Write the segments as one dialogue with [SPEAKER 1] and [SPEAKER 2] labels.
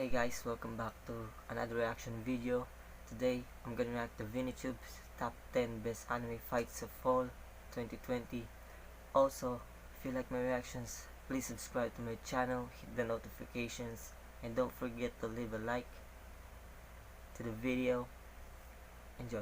[SPEAKER 1] Hey guys, welcome back to another reaction video. Today, I'm gonna react to ViniTube's top 10 best anime fights of fall 2020. Also, if you like my reactions, please subscribe to my channel, hit the notifications, and don't forget to leave a like to the video. Enjoy.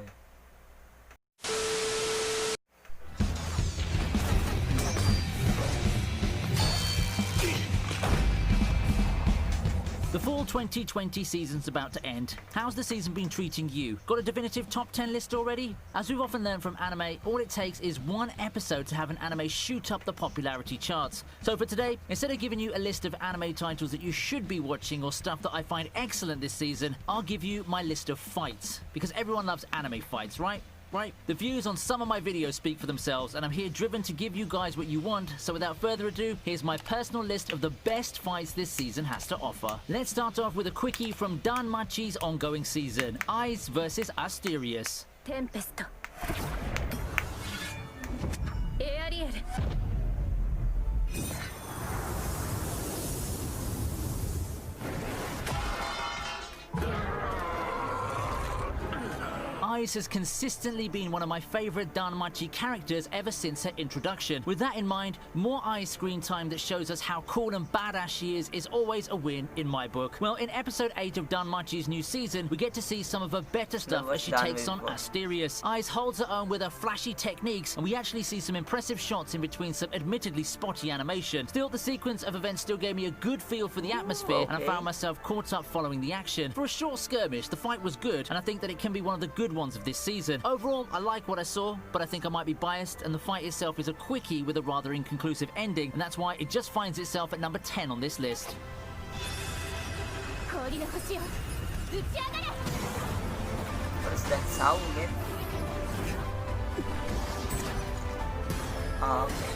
[SPEAKER 2] The fall 2020 season's about to end. How's the season been treating you? Got a definitive top 10 list already? As we've often learned from anime, all it takes is one episode to have an anime shoot up the popularity charts. So for today, instead of giving you a list of anime titles that you should be watching or stuff that I find excellent this season, I'll give you my list of fights. Because everyone loves anime fights, right? The views on some of my videos speak for themselves, and I'm here driven to give you guys what you want. So without further ado, here's my personal list of the best fights this season has to offer. Let's start off with a quickie from DanMachi's ongoing season, Aiz vs Asterius.
[SPEAKER 3] Tempest. Ariel.
[SPEAKER 2] Aiz has consistently been one of my favourite DanMachi characters ever since her introduction. With that in mind, more Aiz screen time that shows us how cool and badass she is always a win in my book. Well, in episode 8 of DanMachi's new season, we get to see some of her better stuff as she takes on Asterius. Aiz holds her own with her flashy techniques, and we actually see some impressive shots in between some admittedly spotty animation. Still, the sequence of events still gave me a good feel for the atmosphere, and I found myself caught up following the action. For a short skirmish, the fight was good, and I think that it can be one of the good ones of this season. Overall, I like what I saw, but I think I might be biased, and the fight itself is a quickie with a rather inconclusive ending, and that's why it just finds itself at number 10 on this list.
[SPEAKER 1] What is that sound again? Okay.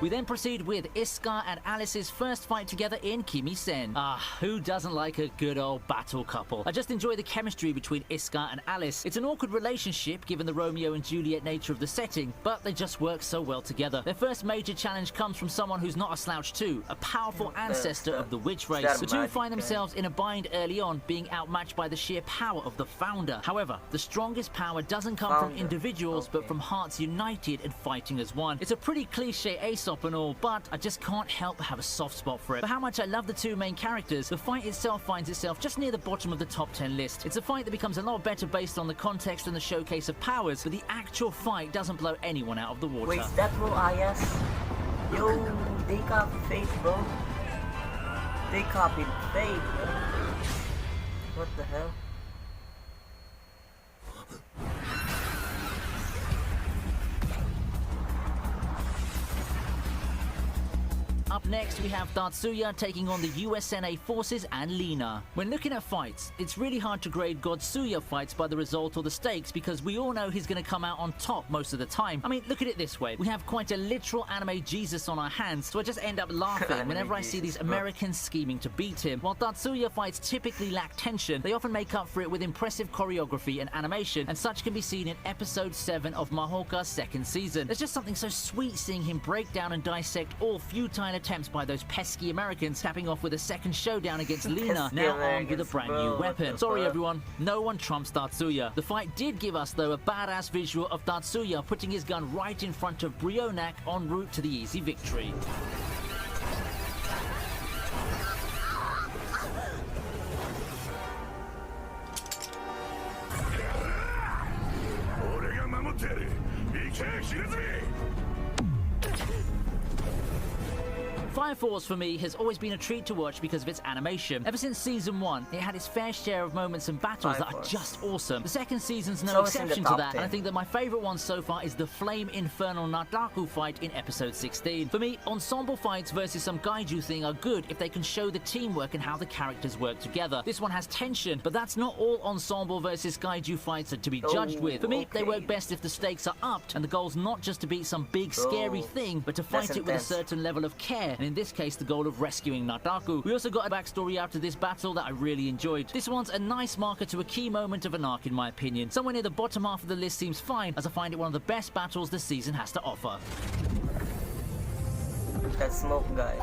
[SPEAKER 2] We then proceed with Iska and Alice's first fight together in Kimi-sen. Who doesn't like a good old battle couple? I just enjoy the chemistry between Iska and Alice. It's an awkward relationship given the Romeo and Juliet nature of the setting, but they just work so well together. Their first major challenge comes from someone who's not a slouch too, a powerful ancestor of the witch race. The two find themselves in a bind early on, being outmatched by the sheer power of the founder. However, the strongest power doesn't come from individuals, but from hearts united and fighting as one. It's a pretty cliche Aesop and all, but I just can't help but have a soft spot for it. For how much I love the two main characters, the fight itself finds itself just near the bottom of the top 10 list. It's a fight that becomes a lot better based on the context and the showcase of powers, but the actual fight doesn't blow anyone out of the water.
[SPEAKER 1] Wait, is that bro Ayas? Yo, they copied Fate, bro. They copied Fate, bro. What the hell?
[SPEAKER 2] Up next, we have Tatsuya taking on the USNA forces and Lina. When looking at fights, it's really hard to grade Godsuya fights by the result or the stakes because we all know he's going to come out on top most of the time. I mean, look at it this way. We have quite a literal anime Jesus on our hands, so I just end up laughing whenever I see these Americans scheming to beat him. While Tatsuya fights typically lack tension, they often make up for it with impressive choreography and animation, and such can be seen in episode 7 of Mahoka's second season. There's just something so sweet seeing him break down and dissect all futile attempts by those pesky Americans, capping off with a second showdown against Lina, now armed with a brand new weapon. Sorry everyone, no one trumps Tatsuya. The fight did give us though a badass visual of Tatsuya putting his gun right in front of Brionac en route to the easy victory. Fire Force for me has always been a treat to watch because of its animation. Ever since season 1, it had its fair share of moments and battles that are just awesome. The second season's no exception to that, and I think that my favourite one so far is the Flame Infernal Nataku fight in episode 16. For me, ensemble fights versus some gaiju thing are good if they can show the teamwork and how the characters work together. This one has tension, but that's not all ensemble versus gaiju fights are to be judged with. For me, they work best if the stakes are upped and the goal's not just to beat some big scary thing, but to fight it with a certain level of care. And in this case, the goal of rescuing Nataku. We also got a backstory after this battle that I really enjoyed. This one's a nice marker to a key moment of an arc in my opinion. Somewhere near the bottom half of the list seems fine, as I find it one of the best battles this season has to offer.
[SPEAKER 1] That smoke guy.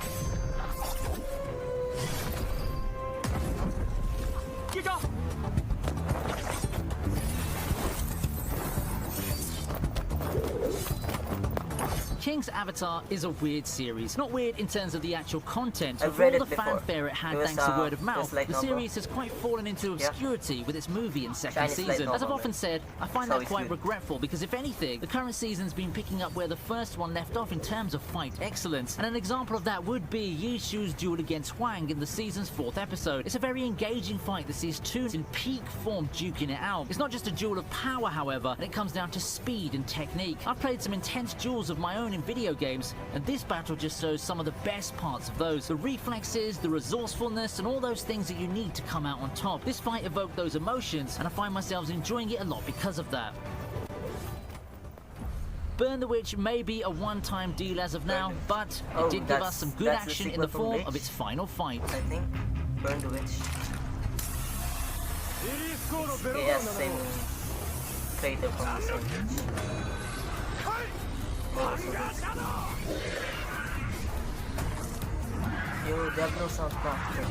[SPEAKER 2] King's Avatar is a weird series. Not weird in terms of the actual content, but
[SPEAKER 1] I've
[SPEAKER 2] for
[SPEAKER 1] read
[SPEAKER 2] all
[SPEAKER 1] it
[SPEAKER 2] the
[SPEAKER 1] before.
[SPEAKER 2] fanfare it had
[SPEAKER 1] It was,
[SPEAKER 2] thanks to word of
[SPEAKER 1] just
[SPEAKER 2] mouth,
[SPEAKER 1] light
[SPEAKER 2] the
[SPEAKER 1] novel.
[SPEAKER 2] series has quite fallen into obscurity with its movie and second
[SPEAKER 1] Chinese light
[SPEAKER 2] season. As I've
[SPEAKER 1] novel,
[SPEAKER 2] often
[SPEAKER 1] man.
[SPEAKER 2] said, I find
[SPEAKER 1] So
[SPEAKER 2] that
[SPEAKER 1] it's
[SPEAKER 2] quite
[SPEAKER 1] good.
[SPEAKER 2] regretful because if anything, the current season's been picking up where the first one left off in terms of fight excellence. And an example of that would be Yi Shu's duel against Huang in the season's 4th episode. It's a very engaging fight that sees two in peak form duking it out. It's not just a duel of power, however, and it comes down to speed and technique. I've played some intense duels of my own in video games, and this battle just shows some of the best parts of those. The reflexes, the resourcefulness, and all those things that you need to come out on top. This fight evoked those emotions, and I find myself enjoying it a lot because of that. Burn the Witch may be a one-time deal as of now, but
[SPEAKER 1] Oh,
[SPEAKER 2] it did give us some good
[SPEAKER 1] that's the
[SPEAKER 2] action in the
[SPEAKER 1] sequel from
[SPEAKER 2] form
[SPEAKER 1] Bleach?
[SPEAKER 2] of its final fight.
[SPEAKER 1] I think. Burn the Witch. Yes, same creator from the same Witch. Yo, they have no soundtrack.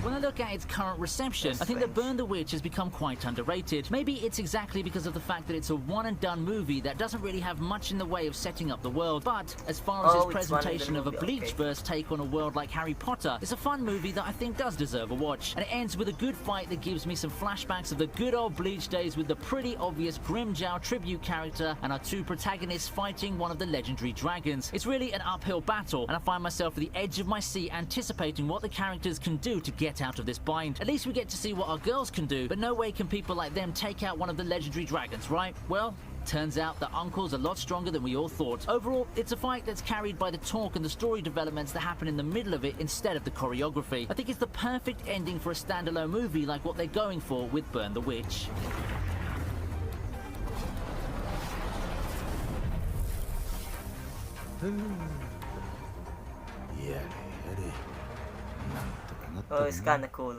[SPEAKER 2] When I look at its current reception,
[SPEAKER 1] That's
[SPEAKER 2] I think that
[SPEAKER 1] strange.
[SPEAKER 2] Burn the Witch has become quite underrated. Maybe it's exactly because of the fact that it's a one-and-done movie that doesn't really have much in the way of setting up the world. But as far as
[SPEAKER 1] Oh,
[SPEAKER 2] its
[SPEAKER 1] it's one and
[SPEAKER 2] presentation
[SPEAKER 1] done
[SPEAKER 2] of a
[SPEAKER 1] movie, okay.
[SPEAKER 2] Bleach-verse take on a world like Harry Potter, it's a fun movie that I think does deserve a watch. And it ends with a good fight that gives me some flashbacks of the good old Bleach days with the pretty obvious Grimmjow tribute character and our two protagonists fighting one of the legendary dragons. It's really an uphill battle, and I find myself at the edge of my seat anticipating what the characters can do to get out of this bind. At least we get to see what our girls can do, but no way can people like them take out one of the legendary dragons, right? Well, turns out that Uncle's a lot stronger than we all thought. Overall, it's a fight that's carried by the talk and the story developments that happen in the middle of it instead of the choreography. I think it's the perfect ending for a standalone movie like what they're going for with Burn the Witch.
[SPEAKER 1] Oh, it's kinda cool.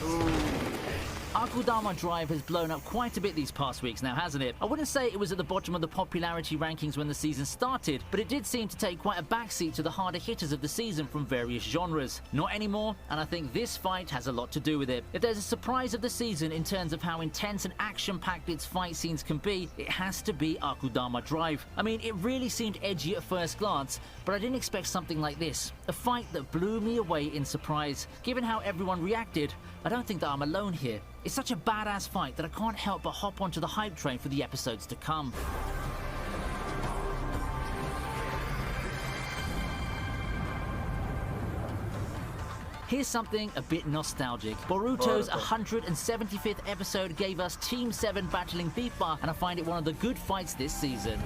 [SPEAKER 1] Ooh.
[SPEAKER 2] Akudama Drive has blown up quite a bit these past weeks now, hasn't it? I wouldn't say it was at the bottom of the popularity rankings when the season started, but it did seem to take quite a backseat to the harder hitters of the season from various genres. Not anymore, and I think this fight has a lot to do with it. If there's a surprise of the season in terms of how intense and action-packed its fight scenes can be, it has to be Akudama Drive. I mean, it really seemed edgy at first glance, but I didn't expect something like this. A fight that blew me away in surprise. Given how everyone reacted, I don't think that I'm alone here. It's such a badass fight that I can't help but hop onto the hype train for the episodes to come. Here's something a bit nostalgic. Boruto's 175th episode gave us Team 7 battling Beepa, and I find it one of the good fights this season.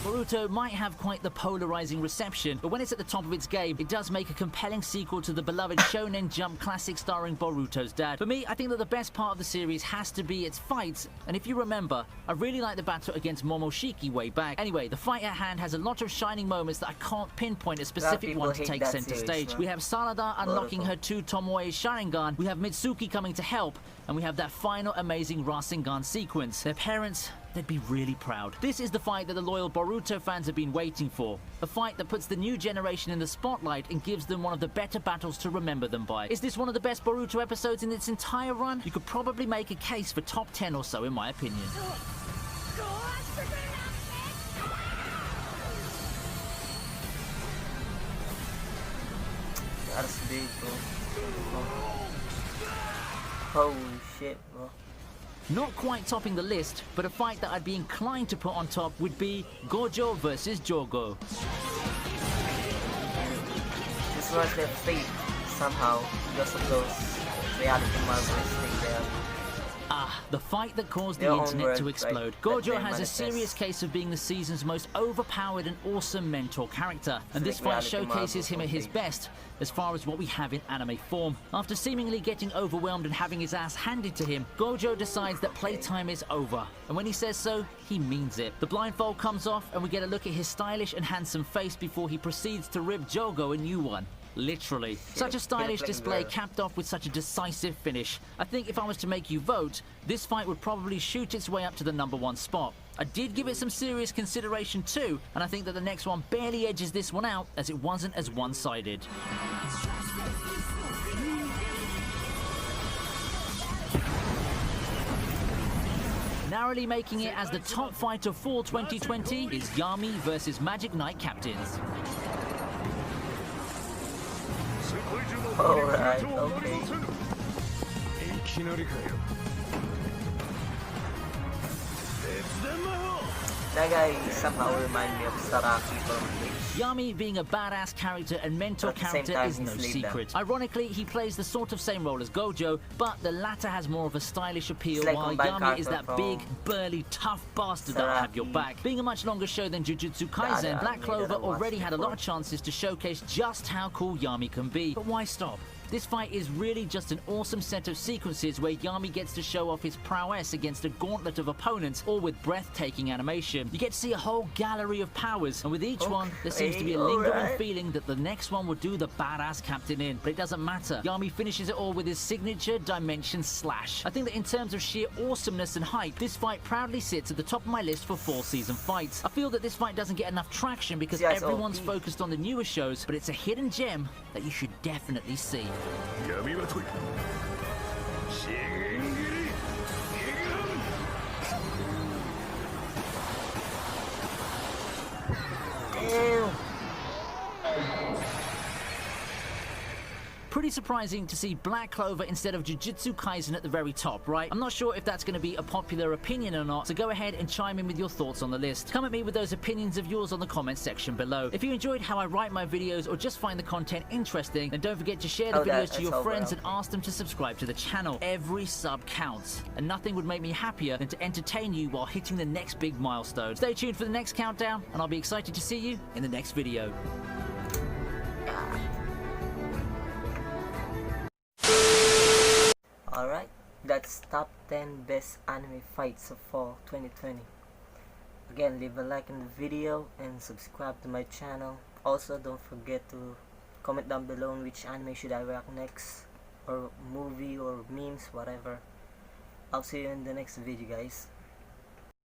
[SPEAKER 2] Boruto might have quite the polarizing reception, but when it's at the top of its game, it does make a compelling sequel to the beloved Shonen Jump classic starring Boruto's dad. For me, I think that the best part of the series has to be its fights, and if you remember, I really liked the battle against Momoshiki way back. Anyway, the fight at hand has a lot of shining moments that I can't pinpoint a specific
[SPEAKER 1] people
[SPEAKER 2] one to
[SPEAKER 1] hate
[SPEAKER 2] take
[SPEAKER 1] that
[SPEAKER 2] center
[SPEAKER 1] series,
[SPEAKER 2] stage.
[SPEAKER 1] man.
[SPEAKER 2] We have Sanada unlocking
[SPEAKER 1] Boruto.
[SPEAKER 2] her 2 Tomoe Sharingan, we have Mitsuki coming to help, and we have that final amazing Rasengan sequence. Their parents, they'd be really proud. This is the fight that the loyal Boruto fans have been waiting for. A fight that puts the new generation in the spotlight and gives them one of the better battles to remember them by. Is this one of the best Boruto episodes in its entire run? You could probably make a case for top 10 or so in my opinion.
[SPEAKER 1] That's big, bro. Holy shit, bro.
[SPEAKER 2] Not quite topping the list, but a fight that I'd be inclined to put on top would be Gojo versus Jogo.
[SPEAKER 1] This was their fate somehow because of those reality marvels thing there.
[SPEAKER 2] Ah, the fight that caused
[SPEAKER 1] Their
[SPEAKER 2] the
[SPEAKER 1] own
[SPEAKER 2] internet
[SPEAKER 1] world,
[SPEAKER 2] to
[SPEAKER 1] right?
[SPEAKER 2] explode.
[SPEAKER 1] That
[SPEAKER 2] Gojo
[SPEAKER 1] they
[SPEAKER 2] has a
[SPEAKER 1] manifest.
[SPEAKER 2] serious case of being the season's most overpowered and awesome mentor character, and this
[SPEAKER 1] like
[SPEAKER 2] fight
[SPEAKER 1] reality
[SPEAKER 2] showcases him at
[SPEAKER 1] marvels
[SPEAKER 2] his
[SPEAKER 1] something.
[SPEAKER 2] best as far as what we have in anime form. After seemingly getting overwhelmed and having his ass handed to him, Gojo decides that playtime is over, and when he says so, he means it. The blindfold comes off and we get a look at his stylish and handsome face before he proceeds to rip Jogo a new one. literally. Such a
[SPEAKER 1] She
[SPEAKER 2] stylish
[SPEAKER 1] looked like a
[SPEAKER 2] display
[SPEAKER 1] girl.
[SPEAKER 2] capped off with such a decisive finish. I think if I was to make you vote, this fight would probably shoot its way up to the #1 spot. I did give it some serious consideration too, and I think that the next one barely edges this one out as it wasn't as one-sided. Narrowly making it as the top fight of fall 2020 is Yami versus Magic Knight Captains.
[SPEAKER 1] Alright, okay. That guy somehow reminds me of Saraki from Bleach.
[SPEAKER 2] Yami being a badass character and mentor
[SPEAKER 1] At the same
[SPEAKER 2] character
[SPEAKER 1] time,
[SPEAKER 2] is no
[SPEAKER 1] he's laid down.
[SPEAKER 2] secret. Ironically, he plays the sort of same role as Gojo, but the latter has more of a stylish appeal,
[SPEAKER 1] It's like
[SPEAKER 2] while
[SPEAKER 1] combined
[SPEAKER 2] Yami is
[SPEAKER 1] character
[SPEAKER 2] that
[SPEAKER 1] from
[SPEAKER 2] big, burly, tough bastard that'll have your
[SPEAKER 1] Saraki.
[SPEAKER 2] back. Being a much longer show than Jujutsu Kaisen,
[SPEAKER 1] other
[SPEAKER 2] Black
[SPEAKER 1] anime that
[SPEAKER 2] Clover
[SPEAKER 1] I watched
[SPEAKER 2] already had a lot
[SPEAKER 1] before.
[SPEAKER 2] of chances to showcase just how cool Yami can be. But why stop? This fight is really just an awesome set of sequences where Yami gets to show off his prowess against a gauntlet of opponents, all with breathtaking animation. You get to see a whole gallery of powers, and with each one, there seems to be a lingering
[SPEAKER 1] alright.
[SPEAKER 2] feeling that the next one will do the badass captain in. But it doesn't matter. Yami finishes it all with his signature Dimension Slash. I think that in terms of sheer awesomeness and hype, this fight proudly sits at the top of my list for fall season fights. I feel that this fight doesn't get enough traction because
[SPEAKER 1] See, that's
[SPEAKER 2] everyone's
[SPEAKER 1] OP.
[SPEAKER 2] focused on the newer shows, but it's a hidden gem that you should definitely see.
[SPEAKER 1] Damn.
[SPEAKER 2] Pretty surprising to see Black Clover instead of Jujutsu Kaisen at the very top, right? I'm not sure if that's going to be a popular opinion or not, so go ahead and chime in with your thoughts on the list. Come at me with those opinions of yours on the comments section below. If you enjoyed how I write my videos or just find the content interesting, then don't forget to share the
[SPEAKER 1] Oh,
[SPEAKER 2] videos to
[SPEAKER 1] that's
[SPEAKER 2] your
[SPEAKER 1] over.
[SPEAKER 2] friends and ask them to subscribe to the channel. Every sub counts, and nothing would make me happier than to entertain you while hitting the next big milestone. Stay tuned for the next countdown, and I'll be excited to see you in the next video.
[SPEAKER 1] Alright, that's top 10 best anime fights of fall 2020. Again, leave a like in the video and subscribe to my channel. Also, don't forget to comment down below on which anime should I react next, or movie or memes, whatever. I'll see you in the next video, guys.